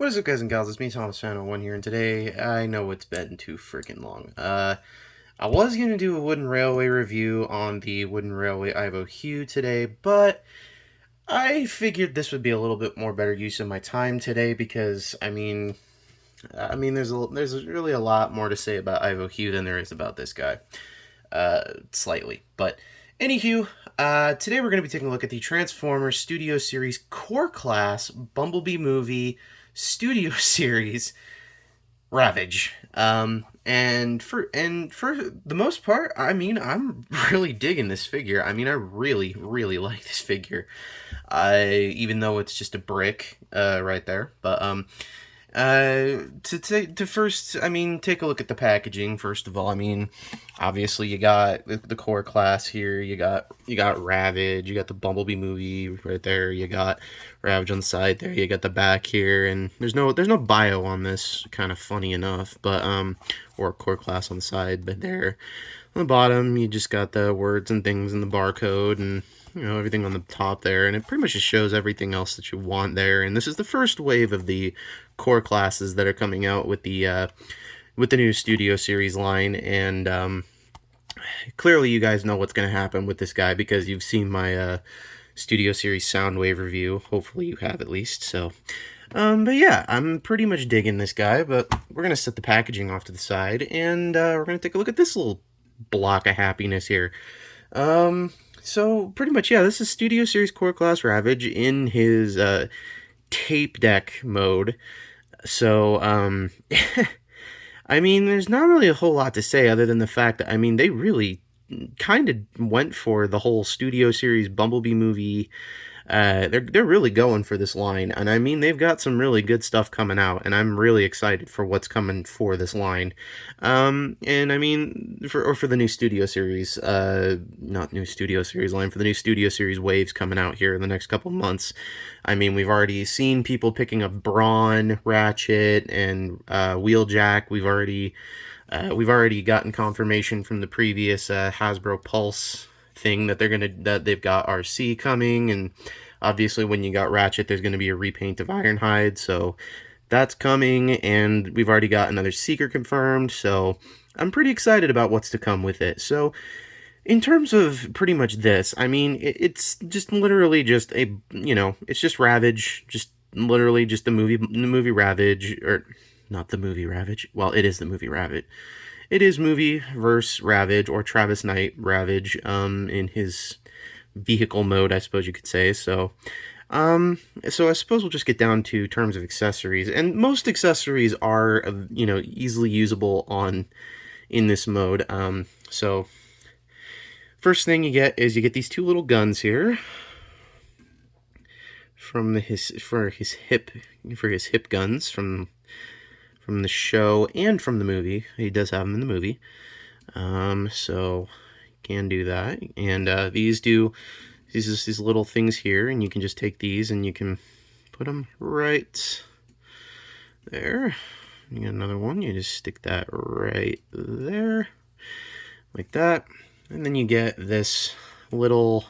What is up, guys and gals? It's me, Thomas Fan 1 here, and today I know it's been too freaking long. I was going to do a Wooden Railway review on the Wooden Railway awhile today, but I figured this would be a little bit more better use of my time today because, there's really a lot more to say about awhile than there is about this guy. Slightly, but anywho, today we're going to be taking a look at the Transformers Studio Series Core Class Bumblebee Movie Studio Series Ravage. And for the most part, I'm really digging this figure. I really like this figure. Even though it's just a brick, right there, but to first, take a look at the packaging. First of all, obviously you got the core class here. You got Ravage. You got the Bumblebee movie right there. You got Ravage on the side there. You got the back here, and there's no bio on this. Kind of funny enough, but or core class on the side, but there on the bottom you just got the words and things and the barcode and everything on the top there, and it pretty much just shows everything else that you want there. And this is the first wave of the core classes that are coming out with the new Studio Series line, and clearly you guys know what's going to happen with this guy because you've seen my Studio Series Soundwave review. Hopefully you have, at least. So but yeah, I'm pretty much digging this guy, but we're going to set the packaging off to the side, and we're going to take a look at this little block of happiness here. So pretty much, yeah, this is Studio Series Core Class Ravage in his tape deck mode. So there's not really a whole lot to say other than the fact that they really kind of went for the whole Studio Series Bumblebee movie. They're really going for this line, and they've got some really good stuff coming out, and I'm really excited for what's coming for this line. For the new Studio Series, not new Studio Series line, for the new Studio Series waves coming out here in the next couple months. We've already seen people picking up Brawn, Ratchet, and Wheeljack. We've already gotten confirmation from the previous Hasbro Pulse thing that they've got RC coming, and obviously when you got Ratchet, there's going to be a repaint of Ironhide, so that's coming, and we've already got another Seeker confirmed, so I'm pretty excited about what's to come with it. So in terms of pretty much this, it's just literally just it's just Ravage, just literally just the movie Ravage, or not the movie Ravage, well, it is the movie Ravage. It is movie versus Ravage, or Travis Knight Ravage, in his vehicle mode, I suppose you could say. So I suppose we'll just get down to terms of accessories, and most accessories are, easily usable in this mode. So first thing you get these two little guns here for his hip guns from the show and from the movie. He does have them in the movie, so you can do that. And these little things here, and you can just take these and you can put them right there. You got another one, you just stick that right there like that, and then you get this little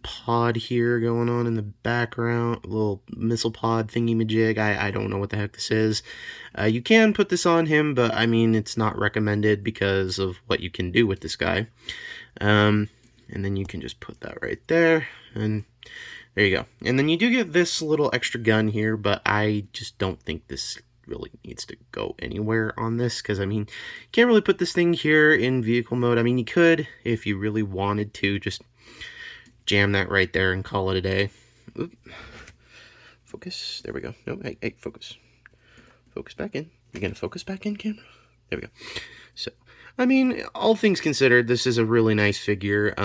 pod here going on in the background, a little missile pod thingy majig. I don't know what the heck this is. You can put this on him, but it's not recommended because of what you can do with this guy. And then you can just put that right there, and there you go. And then you do get this little extra gun here, but I just don't think this really needs to go anywhere on this, because you can't really put this thing here in vehicle mode. You could, if you really wanted to, just jam that right there and call it a day. Oop. Focus. There we go. No, hey, focus. Focus back in. You gonna focus back in, camera? There we go. So, all things considered, this is a really nice figure.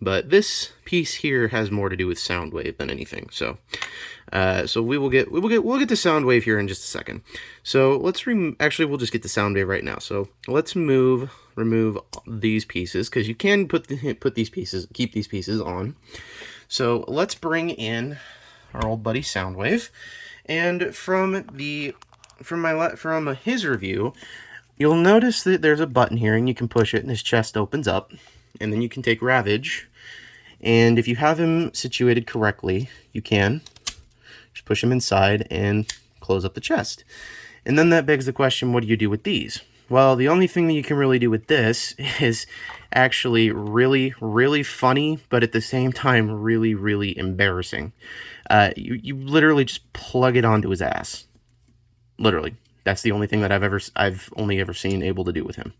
But this piece here has more to do with Soundwave than anything. So, we'll get to Soundwave here in just a second. So actually, we'll just get to Soundwave right now. So let's remove these pieces, because you can keep these pieces on. So let's bring in our old buddy Soundwave, and from his review, you'll notice that there's a button here, and you can push it, and his chest opens up, and then you can take Ravage, and if you have him situated correctly, you can Just push them inside and close up the chest. And then that begs the question, what do you do with these? Well, the only thing that you can really do with this is actually really, really funny, but at the same time, really, really embarrassing. You literally just plug it onto his ass. Literally. That's the only thing that I've only ever seen able to do with him.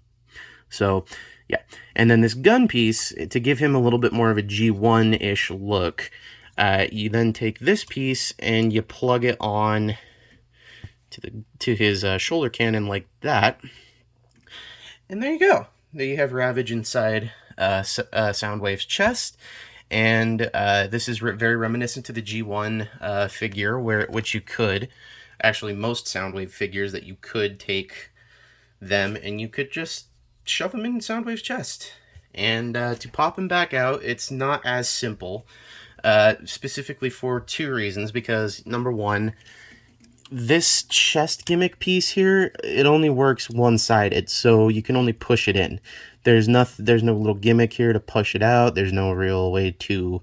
So, yeah. And then this gun piece, to give him a little bit more of a G1-ish look, you then take this piece and you plug it on to his shoulder cannon like that. And there you go. There you have Ravage inside Soundwave's chest. And this is very reminiscent to the G1 figure, which you could, actually most Soundwave figures that you could take them and you could just shove them in Soundwave's chest. And to pop them back out, it's not as simple, specifically for two reasons. Because number one, this chest gimmick piece here, it only works one-sided, so you can only push it in. There's no little gimmick here to push it out. There's no real way to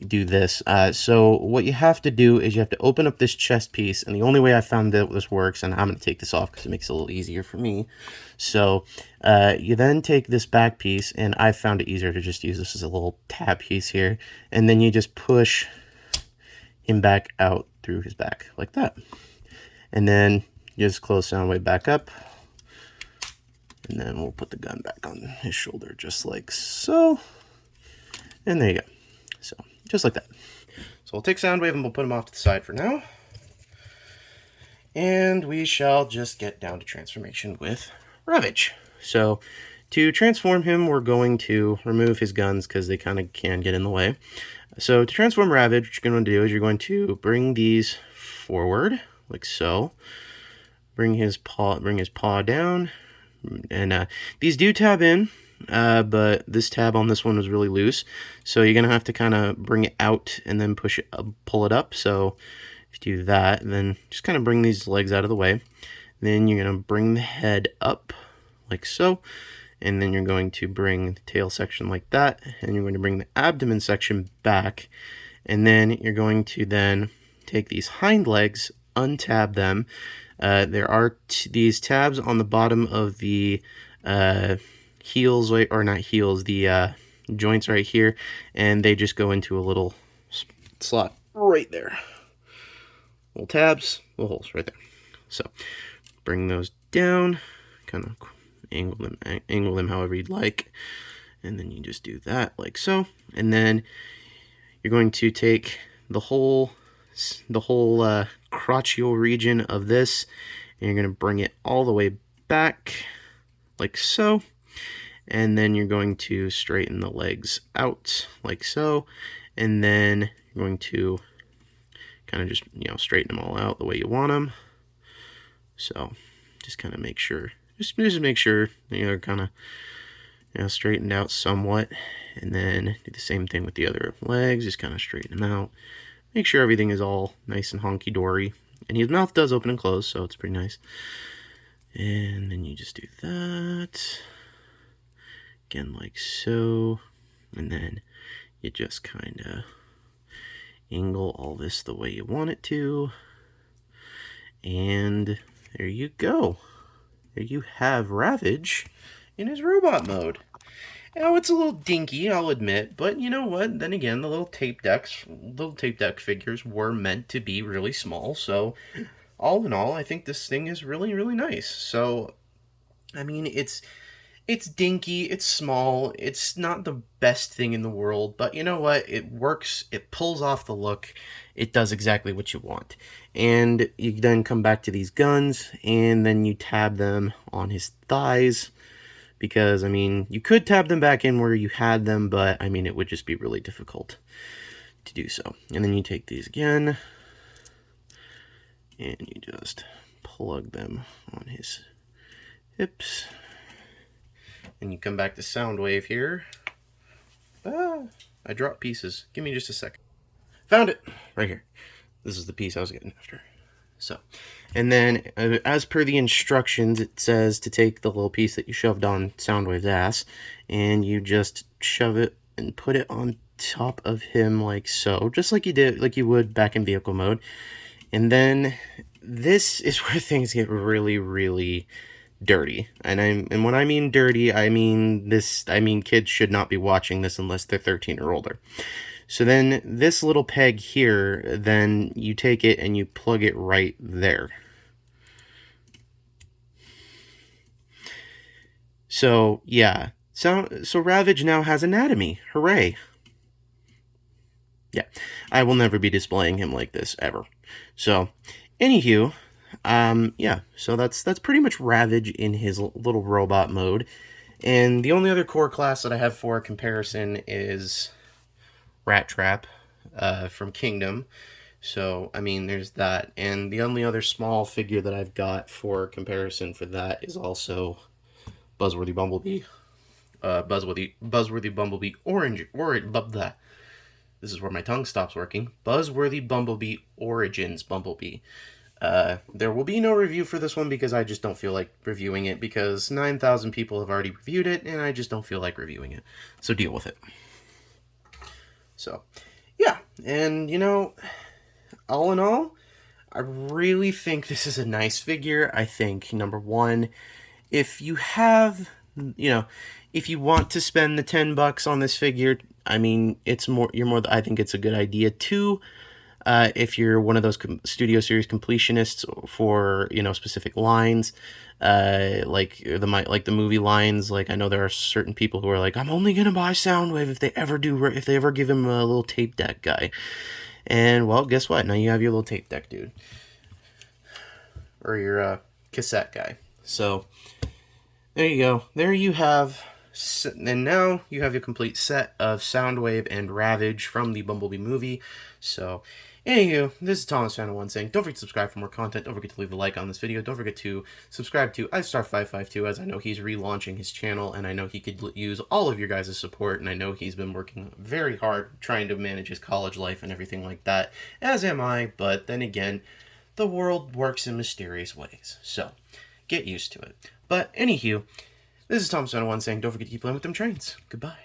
do this. So what you have to do is you have to open up this chest piece, and the only way I found that this works, and I'm going to take this off because it makes it a little easier for me. So you then take this back piece, and I found it easier to just use this as a little tab piece here, and then you just push him back out through his back like that. And then you just close Soundwave back up. And then we'll put the gun back on his shoulder just like so. And there you go. So, just like that. So we'll take Soundwave and we'll put him off to the side for now. And we shall just get down to transformation with Ravage. So, to transform him, we're going to remove his guns because they kind of can get in the way. So, to transform Ravage, what you're going to do is you're going to bring these forward, like so. Bring his paw down, and these do tab in, but this tab on this one was really loose, so you're gonna have to kind of bring it out and then push it, pull it up. So if you do that, then just kind of bring these legs out of the way. Then you're gonna bring the head up, like so, and then you're going to bring the tail section like that, and you're going to bring the abdomen section back, and then you're going to then take these hind legs, untab them. There are these tabs on the bottom of the heels, or not heels, the joints right here, and they just go into a little slot right there. Little tabs, little holes right there. So bring those down, kind of angle them however you'd like, and then you just do that like so. And then you're going to take the whole crotchal region of this, and you're going to bring it all the way back like so, and then you're going to straighten the legs out like so, and then you're going to kind of just, straighten them all out the way you want them. So just kind of make sure, just make sure they're kind of straightened out somewhat, and then do the same thing with the other legs. Just kind of straighten them out. Make sure everything is all nice and honky-dory. And his mouth does open and close, so it's pretty nice. And then you just do that. Again, like so. And then you just kind of angle all this the way you want it to. And there you go. There you have Ravage in his robot mode. Now, it's a little dinky, I'll admit, but you know what? Then again, the little tape deck figures were meant to be really small, so all in all, I think this thing is really, really nice. So, I mean, it's dinky, it's small, it's not the best thing in the world, but you know what? It works, it pulls off the look, it does exactly what you want. And you then come back to these guns, and then you tab them on his thighs. Because, I mean, you could tab them back in where you had them, but, I mean, it would just be really difficult to do so. And then you take these again, and you just plug them on his hips. And you come back to Soundwave here. I dropped pieces. Give me just a second. Found it! Right here. This is the piece I was getting after. So, and then as per the instructions, it says to take the little piece that you shoved on Soundwave's ass, and you just shove it and put it on top of him like so, just like you would back in vehicle mode. And then this is where things get really, really dirty. And when I mean dirty, I mean kids should not be watching this unless they're 13 or older. So then this little peg here, then you take it and you plug it right there. So yeah, so Ravage now has anatomy. Hooray! Yeah, I will never be displaying him like this ever. So, anywho, yeah, so that's pretty much Ravage in his little robot mode. And the only other core class that I have for comparison is Rat Trap from Kingdom. So, I mean, there's that. And the only other small figure that I've got for comparison for that is also Buzzworthy Bumblebee. Buzzworthy Bumblebee Orange. This is where my tongue stops working. Buzzworthy Bumblebee Origins Bumblebee. There will be no review for this one because I just don't feel like reviewing it because 9,000 people have already reviewed it and I just don't feel like reviewing it. So deal with it. So, yeah. And, you know, all in all, I really think this is a nice figure. I think, number one, if you have, you know, if you want to spend the $10 on this figure, I mean, I think it's a good idea. Two, if you're one of those Studio Series completionists for, you know, specific lines, like the movie lines, like I know there are certain people who are like, I'm only gonna buy Soundwave if they ever give him a little tape deck guy. And well, guess what? Now you have your little tape deck dude, or your cassette guy. So there you go. There you have. And now you have your complete set of Soundwave and Ravage from the Bumblebee movie. So, anywho, this is Thomas Fan 1 saying, don't forget to subscribe for more content. Don't forget to leave a like on this video. Don't forget to subscribe to iStar552, as I know he's relaunching his channel, and I know he could use all of your guys' support, and I know he's been working very hard trying to manage his college life and everything like that, as am I, but then again, the world works in mysterious ways. So, get used to it. But, anywho, this is Thomas 1 saying, don't forget to keep playing with them trains. Goodbye.